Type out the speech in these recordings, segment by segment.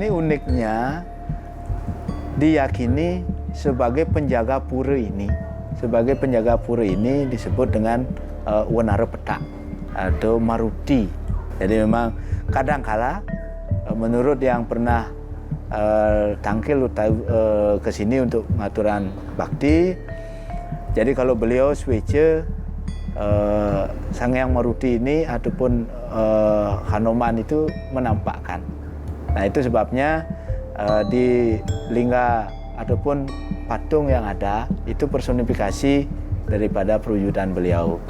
ini uniknya diyakini sebagai penjaga pura ini. Sebagai penjaga pura ini disebut dengan Wanara Petak atau Maruti. Jadi memang kadangkala menurut yang pernah tangkil ke sini untuk pengaturan bakti, jadi kalau beliau swece Sang Hyang Maruti ini ataupun Hanoman itu menampakkan. Nah itu sebabnya di lingga ataupun patung yang ada itu personifikasi daripada perwujudan beliau.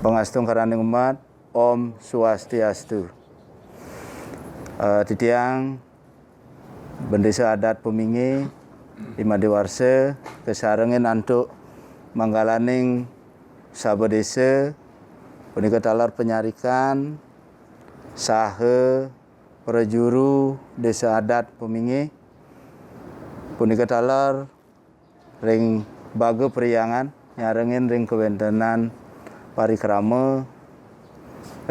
Pangastung Karaning Umat, Om Swastiastu. Titiang Bendesa Adat Pemingi Lima Dewarsa kesarengin antuk manggalaning sabe desa punika talar penyarikan saha prajuru Desa Adat Pemingi punika talar ring baga priyangan nyarengin ring kewentenan parikrama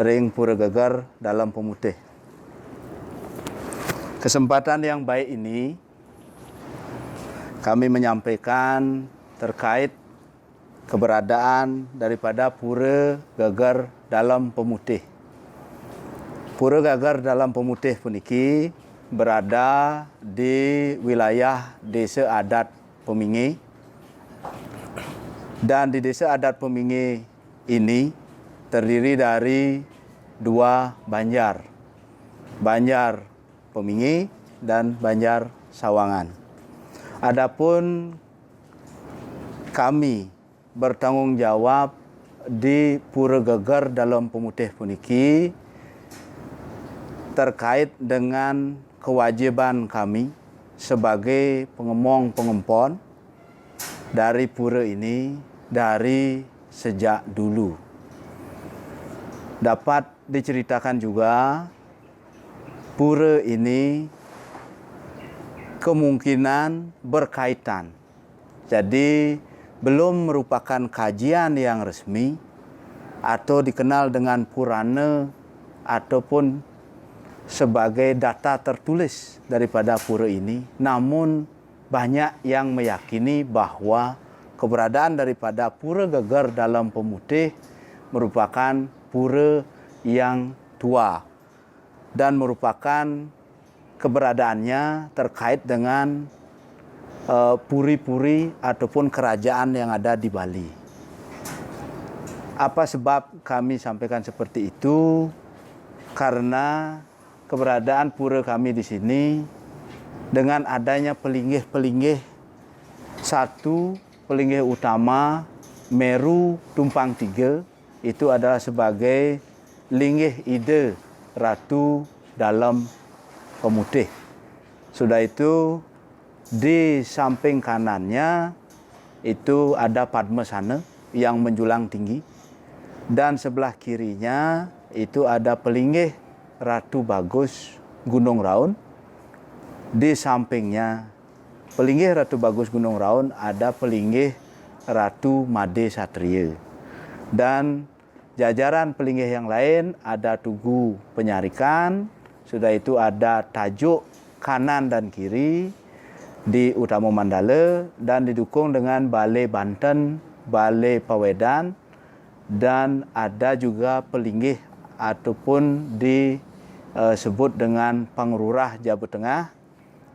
ring Pura Gegar Dalam Pemutih. Kesempatan yang baik ini kami menyampaikan terkait keberadaan daripada Pura Gegar Dalam Pemutih. Pura Gegar Dalam Pemutih puniki berada di wilayah Desa Adat Pemingi, dan di Desa Adat Pemingi ini terdiri dari dua banjar, Banjar Pemingi dan Banjar Sawangan. Adapun kami bertanggung jawab di Pura Gegar Dalam Pemutih puniki terkait dengan kewajiban kami sebagai pengemong-pengempon dari pura ini dari sejak dulu. Dapat diceritakan juga pura ini kemungkinan berkaitan. Jadi belum merupakan kajian yang resmi atau dikenal dengan Purana ataupun sebagai data tertulis daripada pura ini. Namun banyak yang meyakini bahwa keberadaan daripada Pura Gegar Dalam Pemutih merupakan pura yang tua dan merupakan keberadaannya terkait dengan puri-puri ataupun kerajaan yang ada di Bali. Apa sebab kami sampaikan seperti itu? Karena keberadaan pura kami di sini dengan adanya pelinggih-pelinggih, satu pelinggih utama Meru Tumpang Tiga itu adalah sebagai linggih ide Ratu Dalam Pemutih. Sudah itu di samping kanannya itu ada Padmasana yang menjulang tinggi, dan sebelah kirinya itu ada pelinggih Ratu Bagus Gunung Raun. Di sampingnya pelinggih Ratu Bagus Gunung Raun ada pelinggih Ratu Made Satria. Dan jajaran pelinggih yang lain ada Tugu Penyarikan, sudah itu ada tajuk kanan dan kiri di Utama Mandala, dan didukung dengan Balai Banten, Balai Pawedan, dan ada juga pelinggih ataupun disebut dengan Panglurah Jawa Tengah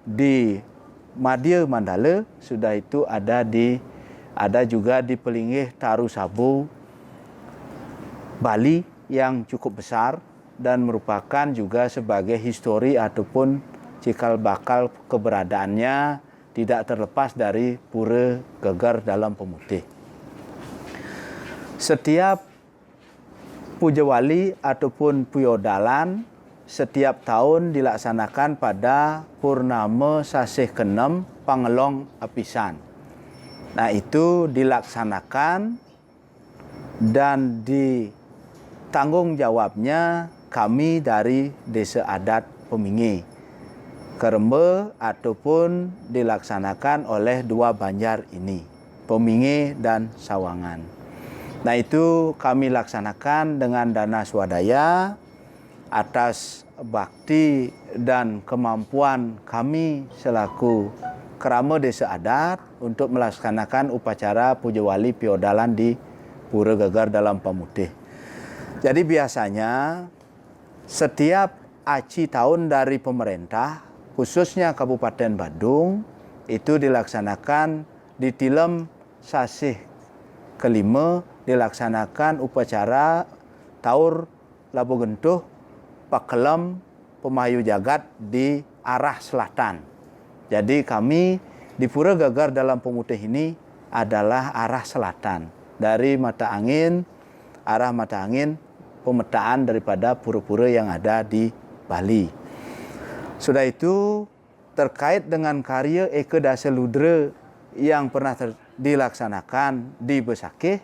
di Madya Mandala. Sudah itu ada juga di pelinggih Taru Sabu Bali yang cukup besar dan merupakan juga sebagai histori ataupun cikal bakal keberadaannya tidak terlepas dari Pura Gegar Dalam Pemutih. Setiap puja wali ataupun puyodalan setiap tahun dilaksanakan pada purnama sasih ke-6 Pangelong Apisan. Nah, itu dilaksanakan dan ditanggung jawabnya kami dari Desa Adat Pemingi, Kerembe, ataupun dilaksanakan oleh dua banjar ini, Pemingi dan Sawangan. Nah, itu kami laksanakan dengan dana swadaya atas bakti dan kemampuan kami selaku kerama desa adat untuk melaksanakan upacara puja wali piodalan di Pura Gegar Dalam Pemutih. Jadi biasanya setiap aci tahun dari pemerintah, khususnya Kabupaten Badung, itu dilaksanakan di Tilem sasih ke-5 dilaksanakan upacara Taur Labu Gentuh Pakelem Pemahayu Jagat di arah selatan. Jadi kami di Pura Gegar Dalam Pemutih ini adalah arah selatan. Dari arah mata angin pemetaan daripada pura-pura yang ada di Bali. Sudah itu terkait dengan karya Eka Dasa Ludra yang pernah dilaksanakan di Besakih,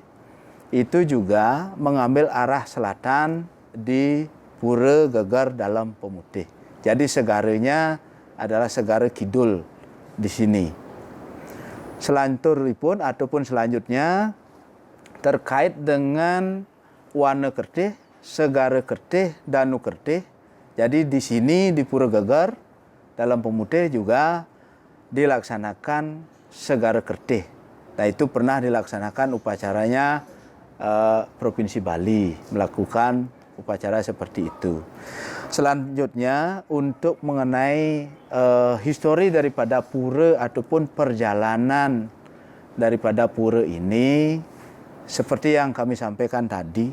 itu juga mengambil arah selatan di Pura Gegar Dalam Pemutih. Jadi segaranya adalah segara kidul di sini. Selanjutnya ataupun selanjutnya terkait dengan warna kertih, segara kertih, danu kertih. Jadi di sini di Pura Gegar Dalam Pemutih juga dilaksanakan segara kertih. Nah, itu pernah dilaksanakan upacaranya Provinsi Bali melakukan upacara seperti itu. Selanjutnya untuk mengenai histori daripada pura ataupun perjalanan daripada pura ini, seperti yang kami sampaikan tadi,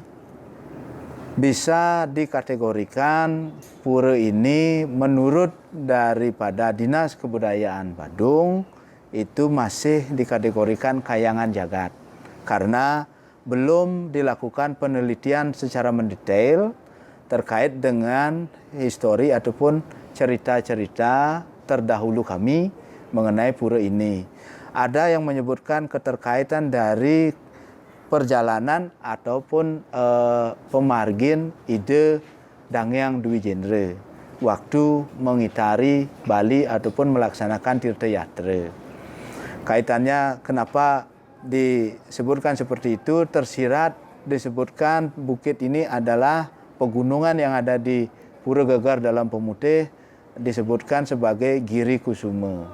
bisa dikategorikan pura ini menurut daripada Dinas Kebudayaan Badung itu masih dikategorikan kayangan jagat karena belum dilakukan penelitian secara mendetail terkait dengan histori ataupun cerita-cerita terdahulu kami mengenai pura ini. Ada yang menyebutkan keterkaitan dari perjalanan ataupun pemargin ide Dangyang Dwi Jendre waktu mengitari Bali ataupun melaksanakan tirta yatra. Kaitannya kenapa disebutkan seperti itu, tersirat disebutkan bukit ini adalah pegunungan yang ada di Pura Gegar Dalam Pemutih, disebutkan sebagai Giri Kusuma.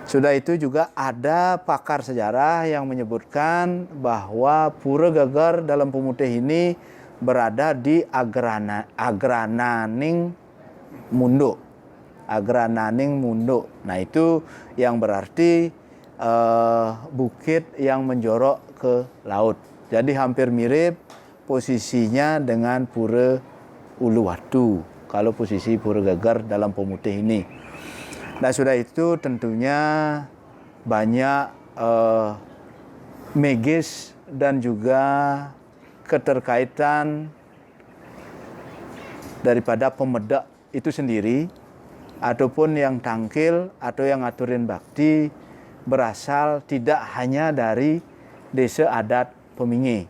Sudah itu juga ada pakar sejarah yang menyebutkan bahwa Pura Gegar Dalam Pemutih ini berada di Agrananing Munduk. Agrananing Munduk. Nah, itu yang berarti bukit yang menjorok ke laut. Jadi hampir mirip posisinya dengan Pura Uluwatu kalau posisi Pura Gegar Dalam Pemutih ini. Nah, sudah itu tentunya banyak megis dan juga keterkaitan daripada pemedak itu sendiri ataupun yang tangkil atau yang ngaturin bakti berasal tidak hanya dari desa adat Pemingi,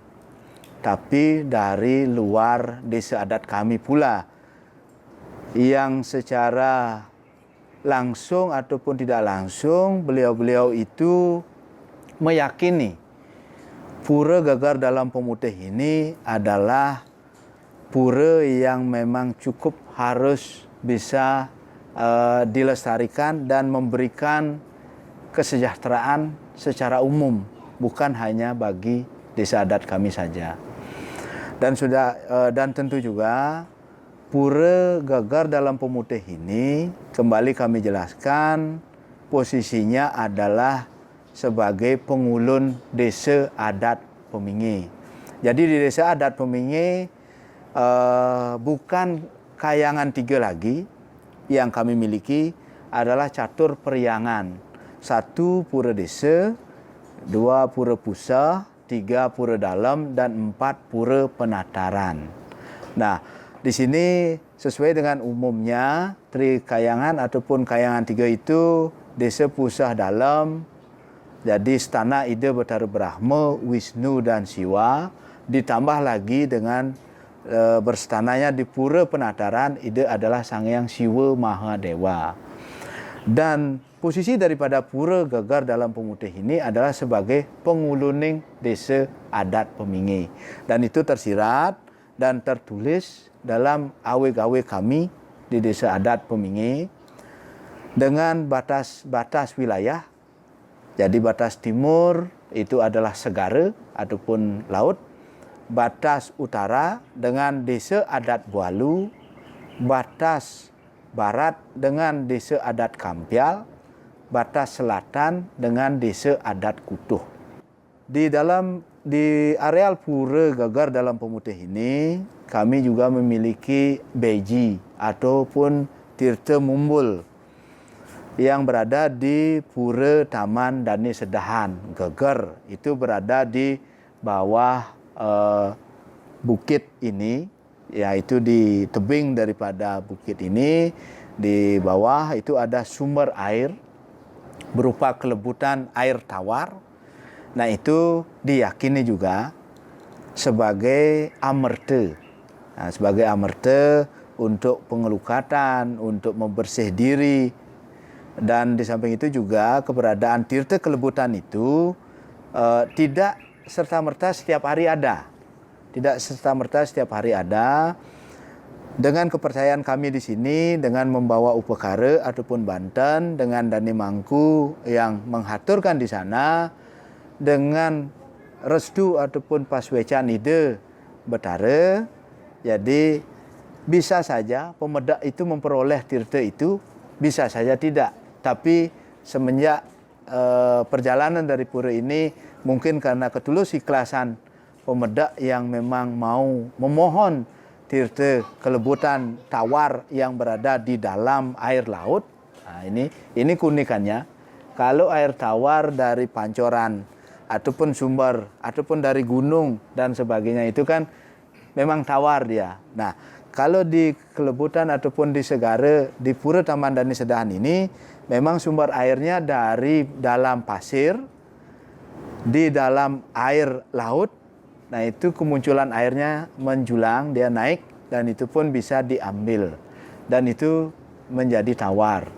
tapi dari luar desa adat kami pula, yang secara langsung ataupun tidak langsung beliau-beliau itu meyakini Pura Gegar Dalam Pemutih ini adalah pura yang memang cukup harus bisa dilestarikan dan memberikan kesejahteraan secara umum, bukan hanya bagi desa adat kami saja. Dan tentu juga Pura Gegar Dalam Pemutih ini kembali kami jelaskan posisinya adalah sebagai pengulun desa adat Pemingi. Jadi di desa adat Pemingi bukan kayangan 3 lagi yang kami miliki, adalah catur periangan. 1 pura desa, 2 pura pusah, 3 pura dalam, dan 4 pura penataran. Nah, di sini sesuai dengan umumnya Tri Kayangan ataupun Kayangan 3 itu desa pusah dalam. Jadi stana Ida Betara Brahma, Wisnu dan Siwa, ditambah lagi dengan berstananya di pura penataran Ida adalah Sang Hyang Siwa Mahadewa. Dan posisi daripada pura Gegar Dalam Pemutih ini adalah sebagai penguluning desa adat Pemingi. Dan itu tersirat dan tertulis dalam awe-gawe kami di desa adat Pemingi dengan batas-batas wilayah. Jadi batas timur itu adalah segara ataupun laut, batas utara dengan desa adat Bualu, batas barat dengan desa adat Kampial, batas selatan dengan desa adat Kutuh. Di areal pura Gegar Dalam Pemutih ini, kami juga memiliki beji ataupun tirta mumbul yang berada di Pura Taman Dani Sedahan. Gegar itu berada di bawah bukit ini, yaitu di tebing daripada bukit ini. Di bawah itu ada sumber air berupa kelebutan air tawar. Nah, itu diyakini juga sebagai amerta. Nah, sebagai amerta untuk pengelukatan, untuk membersih diri. Dan di samping itu juga keberadaan tirta kelebutan itu tidak serta-merta setiap hari ada. Tidak serta-merta setiap hari ada. Dengan kepercayaan kami di sini, dengan membawa upekara ataupun banten, dengan Dani Mangku yang menghaturkan di sana, dengan restu ataupun paswecan Ida Betara, jadi bisa saja pemedak itu memperoleh tirta itu, bisa saja tidak. Tapi semenjak perjalanan dari pura ini, mungkin karena ketulus ikhlasan pemedak yang memang mau memohon tirta kelebutan tawar yang berada di dalam air laut. Nah, ini keunikannya. Kalau air tawar dari pancoran ataupun sumber ataupun dari gunung dan sebagainya itu kan memang tawar dia. Nah, kalau di kelebutan ataupun di segara di Pura Taman Dani Sedahan ini memang sumber airnya dari dalam pasir, di dalam air laut. Nah, itu kemunculan airnya menjulang, dia naik dan itu pun bisa diambil. Dan itu menjadi tawar.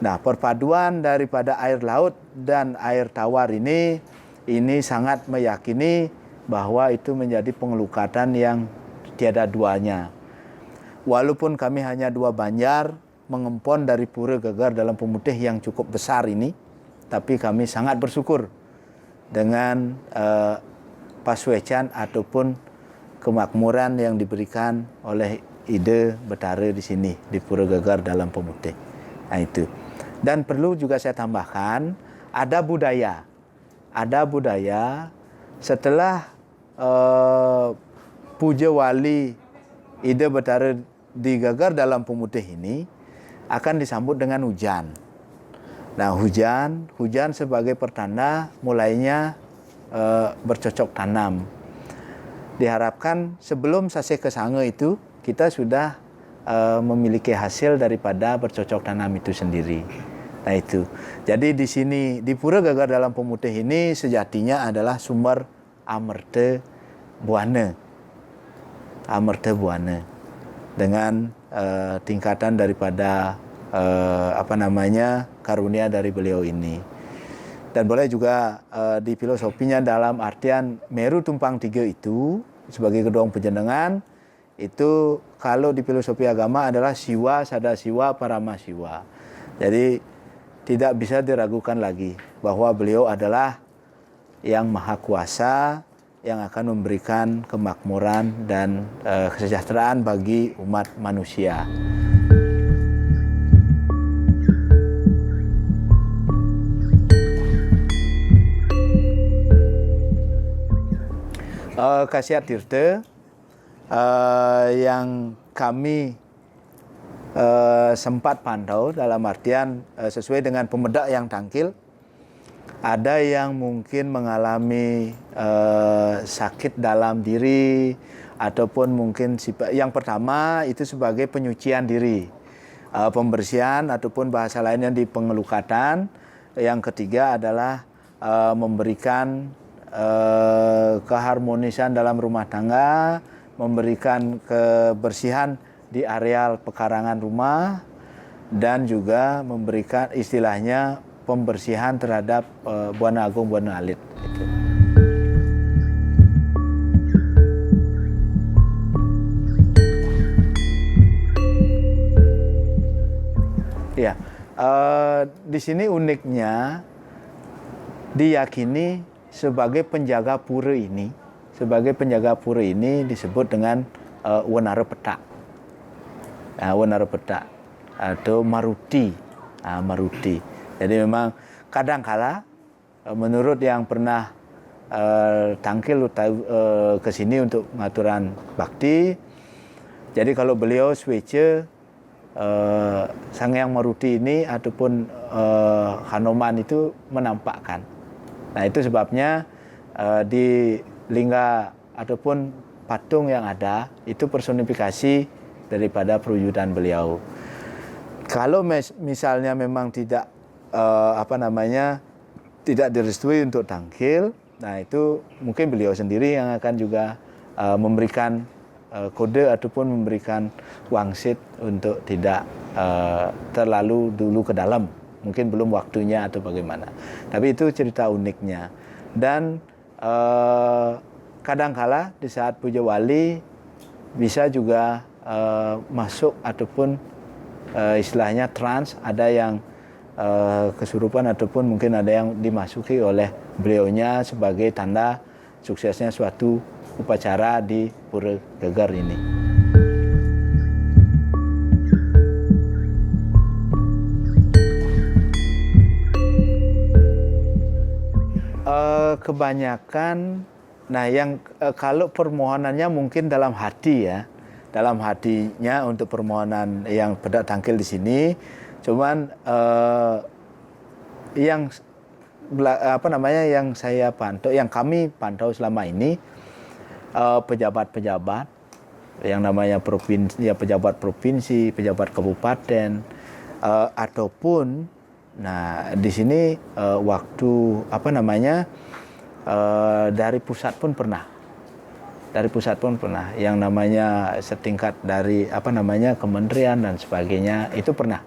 Nah, perpaduan daripada air laut dan air tawar ini sangat meyakini bahwa itu menjadi pengelukatan yang tiada duanya. Walaupun kami hanya 2 banjar mengempon dari Pura Gegar Dalam Pemutih yang cukup besar ini, tapi kami sangat bersyukur dengan paswecan ataupun kemakmuran yang diberikan oleh Ida Betara di sini di Pura Gegar Dalam Pemutih. Nah, itu. Dan perlu juga saya tambahkan, ada budaya setelah puja wali Ida Betara di Gegar Dalam Pemutih ini akan disambut dengan hujan. Nah, hujan sebagai pertanda mulainya bercocok tanam. Diharapkan sebelum Sase Kesange itu kita sudah memiliki hasil daripada bercocok tanam itu sendiri. Nah, itu. Jadi di sini di Pura Gegar Dalam Pemutih ini sejatinya adalah sumber amerta buana. Amerta buana dengan tingkatan daripada karunia dari beliau ini. Dan boleh juga di filosofinya dalam artian Meru Tumpang 3 itu sebagai kedua penjenengan itu kalau di filosofi agama adalah Siwa, Sadasiwa, Paramasiwa. Jadi tidak bisa diragukan lagi bahwa beliau adalah yang maha kuasa yang akan memberikan kemakmuran dan kesejahteraan bagi umat manusia. Khasiat tirta yang kami sempat pantau, dalam artian sesuai dengan pemedak yang tangkil, ada yang mungkin mengalami sakit dalam diri, ataupun mungkin yang pertama itu sebagai penyucian diri, pembersihan ataupun bahasa lainnya di pengelukatan. Yang ketiga adalah memberikan keharmonisan dalam rumah tangga, memberikan kebersihan di areal pekarangan rumah, dan juga memberikan istilahnya pembersihan terhadap Buana Agung, Buana Alit. Gitu. Ya, di sini uniknya diyakini sebagai penjaga pura ini, disebut dengan Wanara Petak. Wanara Petak atau Maruti. Maruti. Jadi memang kadangkala menurut yang pernah tangkil ke sini untuk pengaturan bakti, jadi kalau beliau swece Sang Hyang Maruti ini ataupun Hanoman itu menampakkan. Nah, itu sebabnya di lingga ataupun patung yang ada itu personifikasi daripada perwujudan beliau. Kalau misalnya memang tidak tidak direstui untuk tangkil, nah itu mungkin beliau sendiri yang akan juga memberikan kode ataupun memberikan wangsit untuk tidak terlalu dulu ke dalam. Mungkin belum waktunya atau bagaimana. Tapi itu cerita uniknya. Dan kadangkala di saat puja wali bisa juga masuk ataupun istilahnya trans, ada yang kesurupan ataupun mungkin ada yang dimasuki oleh beliaunya sebagai tanda suksesnya suatu upacara di Pura Geger ini. Kebanyakan, nah yang kalau permohonannya mungkin dalam hati ya, dalam hatinya untuk permohonan yang pedak tangkil di sini, cuman yang yang saya pantau, yang kami pantau selama ini, pejabat-pejabat yang namanya provinsi, ya pejabat provinsi, pejabat kabupaten, ataupun, nah di sini waktu dari pusat pun pernah. Dari pusat pun pernah, yang namanya setingkat dari kementerian dan sebagainya itu pernah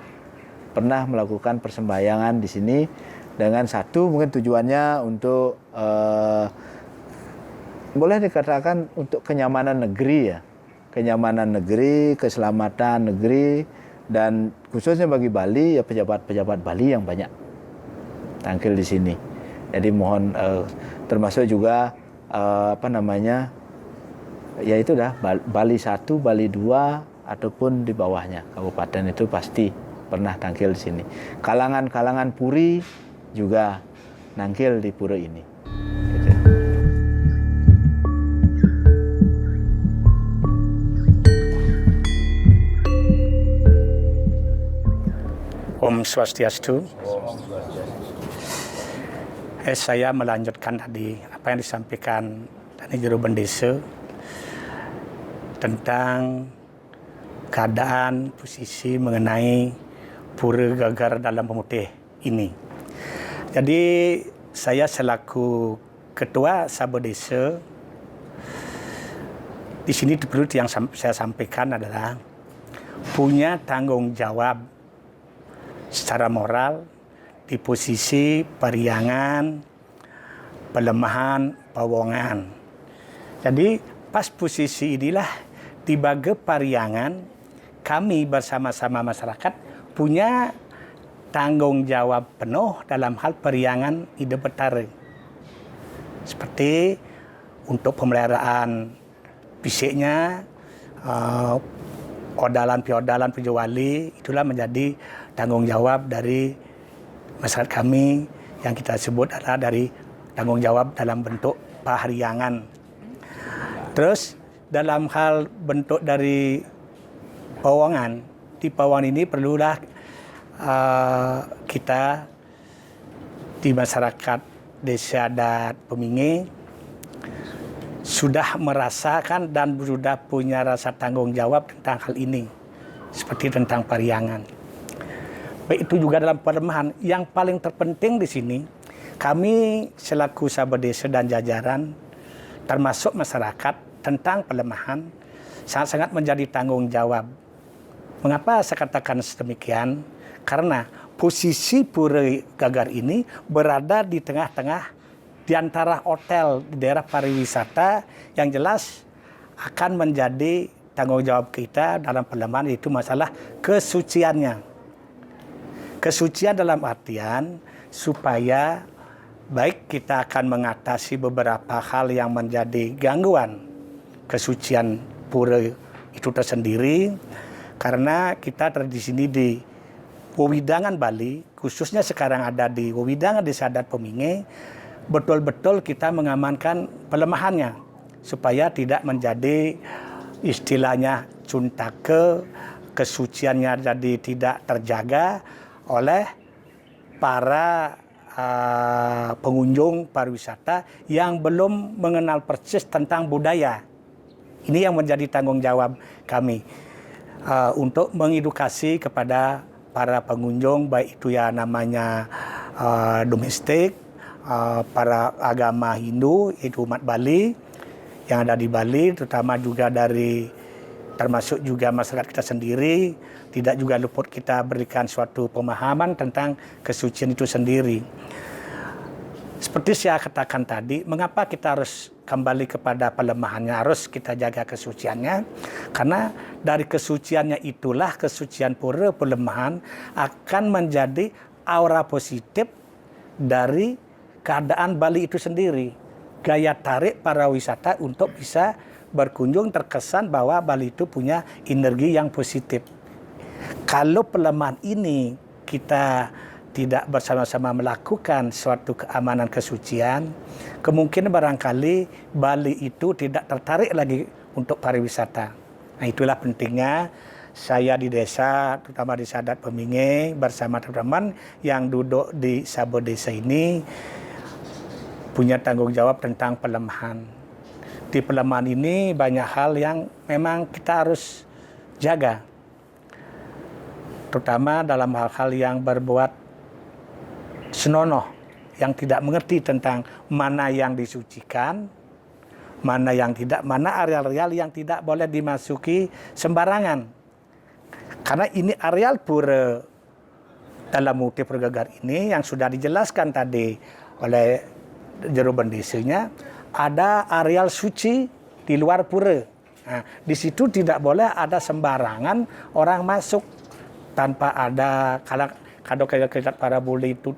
melakukan persembahyangan di sini dengan satu mungkin tujuannya untuk boleh dikatakan untuk kenyamanan negeri ya, kenyamanan negeri, keselamatan negeri, dan khususnya bagi Bali ya pejabat-pejabat Bali yang banyak tampil di sini. Jadi mohon termasuk juga ya itu dah Bali 1, Bali 2 ataupun di bawahnya kabupaten itu pasti pernah tangkil di sini. Kalangan-kalangan puri juga nangkil di pura ini. Gitu. Om Swastiastu. Saya melanjutkan tadi apa yang disampaikan dari Juru Bendesa tentang keadaan posisi mengenai Pura Geger dalam Pemutih ini. Jadi saya selaku Ketua Sabda Desa di sini perlu yang saya sampaikan adalah punya tanggung jawab secara moral di posisi periangan, pelemahan, pawongan. Jadi pas posisi inilah di bagai pariangan kami bersama-sama masyarakat punya tanggung jawab penuh dalam hal periangan Ida Betara. Seperti untuk pemeliharaan fisiknya, odalan-piodalan puja wali, itulah menjadi tanggung jawab dari masyarakat kami yang kita sebut adalah dari tanggung jawab dalam bentuk pahariangan. Terus dalam hal bentuk dari pawongan di Pawon ini perlulah kita di masyarakat Desa Adat Pemingi sudah merasakan dan sudah punya rasa tanggung jawab tentang hal ini, seperti tentang pariangan. Baik itu juga dalam pelemahan. Yang paling terpenting di sini, kami selaku sahabat desa dan jajaran, termasuk masyarakat, tentang pelemahan, sangat-sangat menjadi tanggung jawab. Mengapa saya katakan sedemikian? Karena posisi Pura Gagar ini berada di tengah-tengah di antara hotel di daerah pariwisata yang jelas akan menjadi tanggung jawab kita dalam pelemahan, yaitu masalah kesuciannya. Kesucian dalam artian supaya baik kita akan mengatasi beberapa hal yang menjadi gangguan kesucian pura itu tersendiri, karena kita di sini di Wewidangan Bali, khususnya sekarang ada di Wewidangan Desa Adat Pemingi, betul-betul kita mengamankan pelemahannya supaya tidak menjadi istilahnya cuntake, kesuciannya jadi tidak terjaga oleh para pengunjung pariwisata yang belum mengenal persis tentang budaya. Ini yang menjadi tanggung jawab kami untuk mengedukasi kepada para pengunjung, baik itu ya namanya domestik, para agama Hindu, yaitu umat Bali yang ada di Bali, terutama juga dari termasuk juga masyarakat kita sendiri, tidak juga luput kita berikan suatu pemahaman tentang kesucian itu sendiri. Seperti saya katakan tadi, mengapa kita harus kembali kepada pelemahannya, harus kita jaga kesuciannya? Karena dari kesuciannya itulah kesucian pura pelemahan akan menjadi aura positif dari keadaan Bali itu sendiri. Gaya tarik para wisata untuk bisa berkunjung terkesan bahwa Bali itu punya energi yang positif. Kalau pelemahan ini kita tidak bersama-sama melakukan suatu keamanan kesucian, kemungkinan barangkali Bali itu tidak tertarik lagi untuk pariwisata. Nah, itulah pentingnya saya di desa, terutama di Desa Adat Pemingi, bersama teman-teman yang duduk di Sabo Desa ini, punya tanggung jawab tentang pelemahan. Di pelemahan ini banyak hal yang memang kita harus jaga, terutama dalam hal-hal yang berbuat senonoh, yang tidak mengerti tentang mana yang disucikan, mana yang tidak, mana areal-areal yang tidak boleh dimasuki sembarangan. Karena ini areal pura dalam Muti Pura Gagar ini yang sudah dijelaskan tadi oleh juru bendesanya, ada areal suci di luar pura. Nah, di situ tidak boleh ada sembarangan orang masuk tanpa ada kalau kayak para bule itu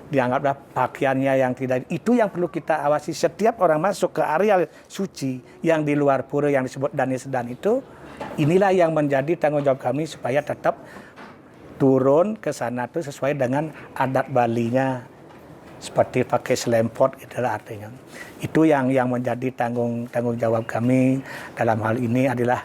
dianggaplah pakaiannya yang tidak, itu yang perlu kita awasi. Setiap orang masuk ke area suci yang di luar pura yang disebut Dani Sedan itu, inilah yang menjadi tanggung jawab kami supaya tetap turun ke sana itu sesuai dengan adat Balinya, seperti pakai selempot, itulah artinya. Itu yang menjadi tanggung jawab kami dalam hal ini adalah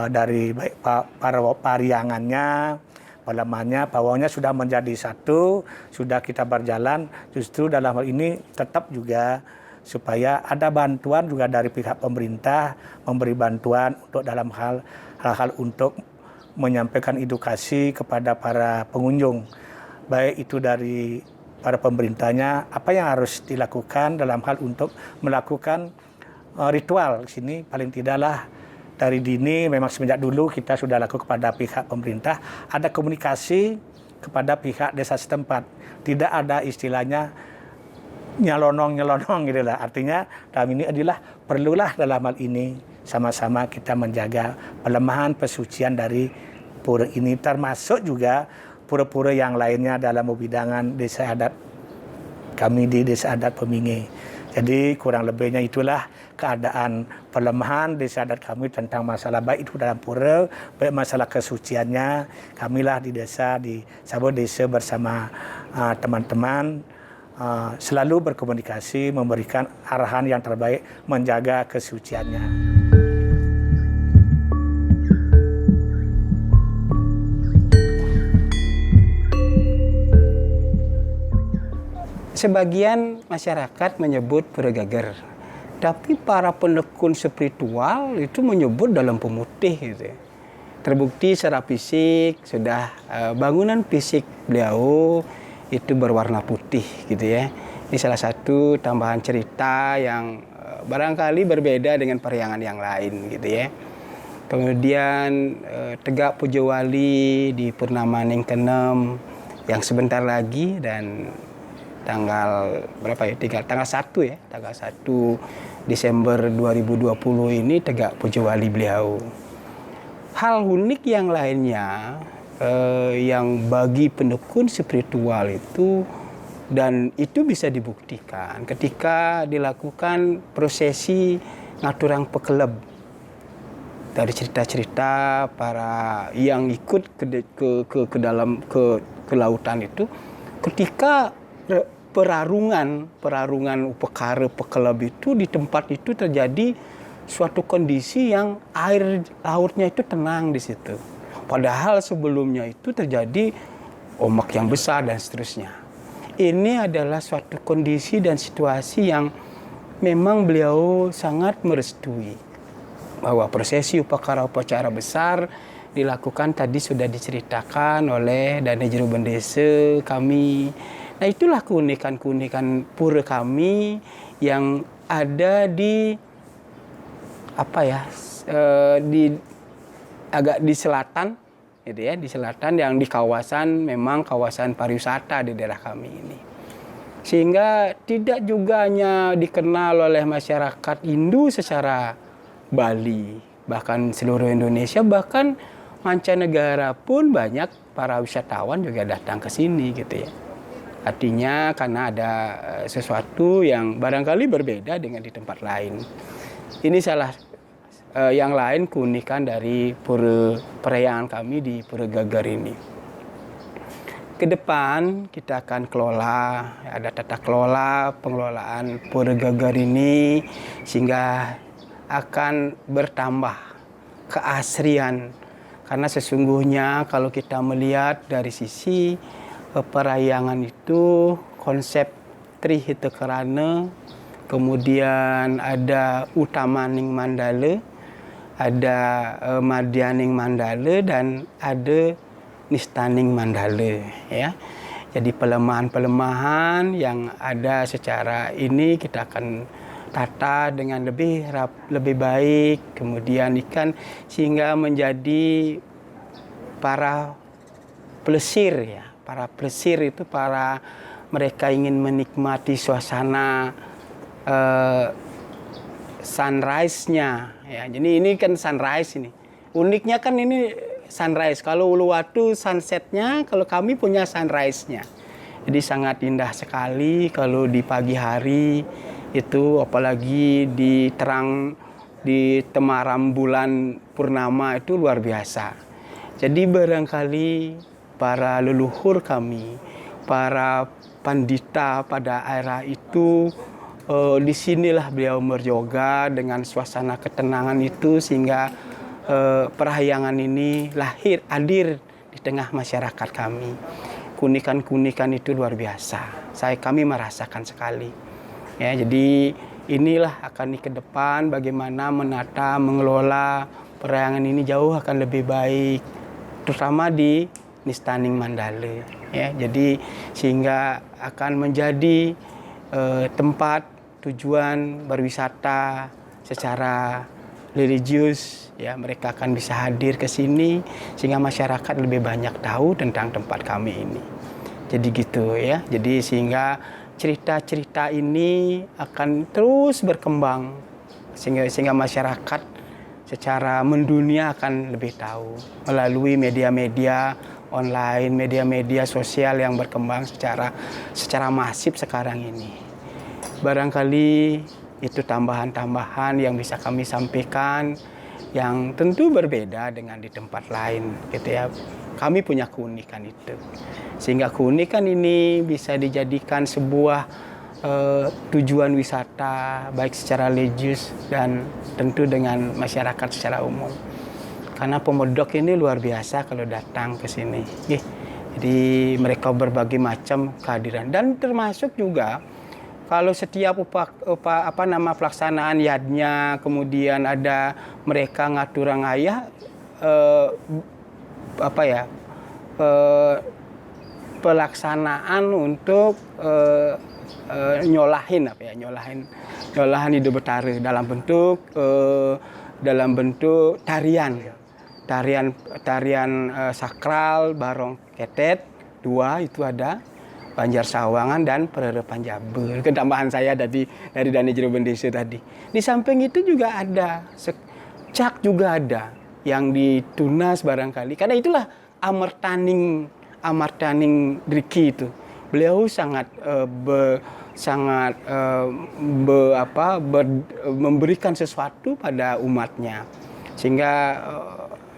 dari baik para pariangannya, pelemahannya, pawangnya sudah menjadi satu, sudah kita berjalan. Justru dalam hal ini tetap juga supaya ada bantuan juga dari pihak pemerintah, memberi bantuan untuk dalam hal-hal untuk menyampaikan edukasi kepada para pengunjung, baik itu dari para pemerintahnya, apa yang harus dilakukan dalam hal untuk melakukan ritual di sini. Paling tidaklah dari dini, memang semenjak dulu kita sudah lakukan kepada pihak pemerintah, ada komunikasi kepada pihak desa setempat. Tidak ada istilahnya nyelonong gitu lah. Artinya dalam ini adalah perlulah dalam hal ini sama-sama kita menjaga pelemahan pesucian dari pura ini, termasuk juga pura-pura yang lainnya dalam Wewidangan Desa Adat kami di Desa Adat Pemingi. Jadi kurang lebihnya itulah keadaan pelemahan Desa Adat kami tentang masalah baik itu dalam pura, baik masalah kesuciannya. Kamilah di desa, di Sabo Desa bersama teman-teman selalu berkomunikasi, memberikan arahan yang terbaik menjaga kesuciannya. sebagian masyarakat menyebut Pura Gagar, tapi para penekun spiritual itu menyebut Dalam Pemutih gitu ya. Terbukti secara fisik sudah bangunan fisik beliau itu berwarna putih gitu ya. Ini salah satu tambahan cerita yang barangkali berbeda dengan periangan yang lain gitu ya. Kemudian Tegak Pujawali di Purnamaning ke-6 yang sebentar lagi, dan tanggal berapa ya? Tanggal 1 ya. Tanggal 1 Desember 2020 ini Tegak Pujawali beliau. Hal unik yang lainnya yang bagi penekun spiritual itu, dan itu bisa dibuktikan ketika dilakukan prosesi ngaturang pekeleb. Dari cerita-cerita para yang ikut ke dalam ke lautan itu, ketika perarungan upekara pekeleb itu di tempat itu terjadi suatu kondisi yang air lautnya itu tenang di situ. Padahal sebelumnya itu terjadi ombak yang besar dan seterusnya. Ini adalah suatu kondisi dan situasi yang memang beliau sangat merestui. Bahwa prosesi upacara besar dilakukan tadi sudah diceritakan oleh Dane Jero Bendese kami. Nah, itulah keunikan pura kami yang ada di agak di selatan gitu ya, di selatan yang di kawasan, memang kawasan pariwisata di daerah kami ini. Sehingga tidak juga hanya dikenal oleh masyarakat Hindu secara Bali, bahkan seluruh Indonesia, bahkan mancanegara pun banyak para wisatawan juga datang ke sini gitu ya. Artinya karena ada sesuatu yang barangkali berbeda dengan di tempat lain. Ini salah yang lain keunikan dari perayaan kami di Pura Gagar ini. Ke depan kita akan kelola, ada tata kelola pengelolaan Pura Gagar ini sehingga akan bertambah keasrian. Karena sesungguhnya kalau kita melihat dari sisi perayangan itu, konsep Trihitekerana, kemudian ada Utamaning Mandala, ada Madyaning Mandala, dan ada Nistaning Mandala ya. Jadi pelemahan-pelemahan yang ada secara ini kita akan tata dengan lebih baik, kemudian ikan sehingga menjadi para pelesir ya. Para pelesir itu para mereka ingin menikmati suasana sunrise-nya ya. Jadi ini kan sunrise ini. Uniknya kan ini sunrise. Kalau Uluwatu sunset-nya, kalau kami punya sunrise-nya. Jadi sangat indah sekali kalau di pagi hari itu, apalagi di temaram bulan purnama itu luar biasa. Jadi barangkali para leluhur kami, para pandita pada era itu, disinilah beliau beryoga dengan suasana ketenangan itu sehingga perahyangan ini hadir di tengah masyarakat kami. Keunikan-keunikan itu luar biasa. Kami merasakan sekali. Ya, jadi inilah akan ke depan bagaimana menata, mengelola perayaan ini jauh akan lebih baik, terutama di Nistaning Mandala. Ya, jadi sehingga akan menjadi tempat tujuan berwisata secara religius. Ya, mereka akan bisa hadir ke sini sehingga masyarakat lebih banyak tahu tentang tempat kami ini. Jadi gitu ya. Jadi sehingga cerita-cerita ini akan terus berkembang sehingga masyarakat secara mendunia akan lebih tahu melalui media-media online, media-media sosial yang berkembang secara masif sekarang ini. Barangkali itu tambahan-tambahan yang bisa kami sampaikan yang tentu berbeda dengan di tempat lain gitu ya. Kami punya keunikan itu. Sehingga keunikan ini bisa dijadikan sebuah tujuan wisata baik secara religius dan tentu dengan masyarakat secara umum. Karena Pomodok ini luar biasa kalau datang ke sini. Jadi mereka berbagai macam kehadiran dan termasuk juga kalau setiap pelaksanaan yadnya, kemudian ada mereka ngaturang ayah pelaksanaan untuk nyolahin Hidup Betara dalam bentuk tarian sakral Barong Ketet 2 itu ada, Banjar Sawangan dan Pererepan Jaber. Ketambahan saya dari Dani Jero Bendesa tadi. Di samping itu juga ada cak juga ada yang ditunas barangkali. Karena itulah Amartaning Driki itu. Beliau sangat memberikan sesuatu pada umatnya. Sehingga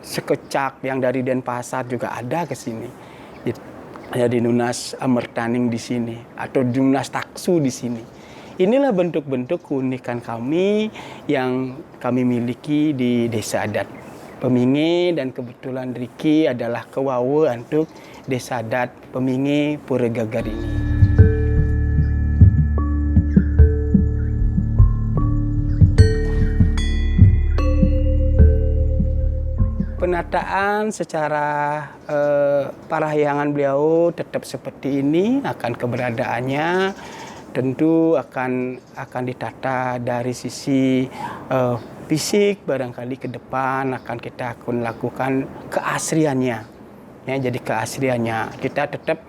sekecak yang dari Denpasar juga ada ke sini. Jadi Nunas Amartaning di sini atau Nunas Taksu di sini. Inilah bentuk-bentuk keunikan kami yang kami miliki di Desa Adat Pemingi, dan kebetulan Driki adalah kewawa untuk Desa Adat Pemingi Pura Gagar ini. Penataan secara parahyangan beliau tetap seperti ini, akan keberadaannya tentu akan ditata dari sisi fisik, barangkali ke depan akan kita lakukan keasriannya. Ya, jadi keasriannya kita tetap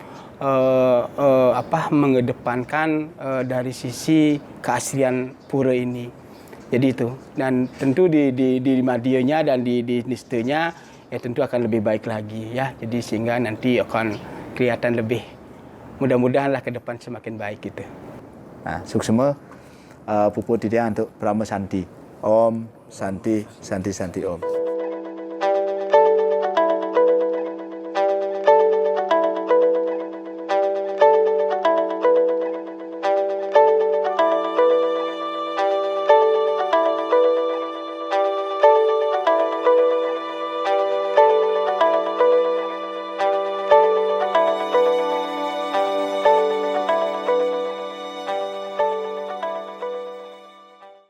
mengedepankan dari sisi keasrian pura ini. Jadi itu, dan tentu di Madionya dan di Nistenya ya tentu akan lebih baik lagi ya. Jadi sehingga nanti akan kelihatan lebih, mudah-mudahanlah ke depan semakin baik gitu. Nah, suksema pupuk didiang untuk Brahma Santi. Om Santi Santi Santi Om.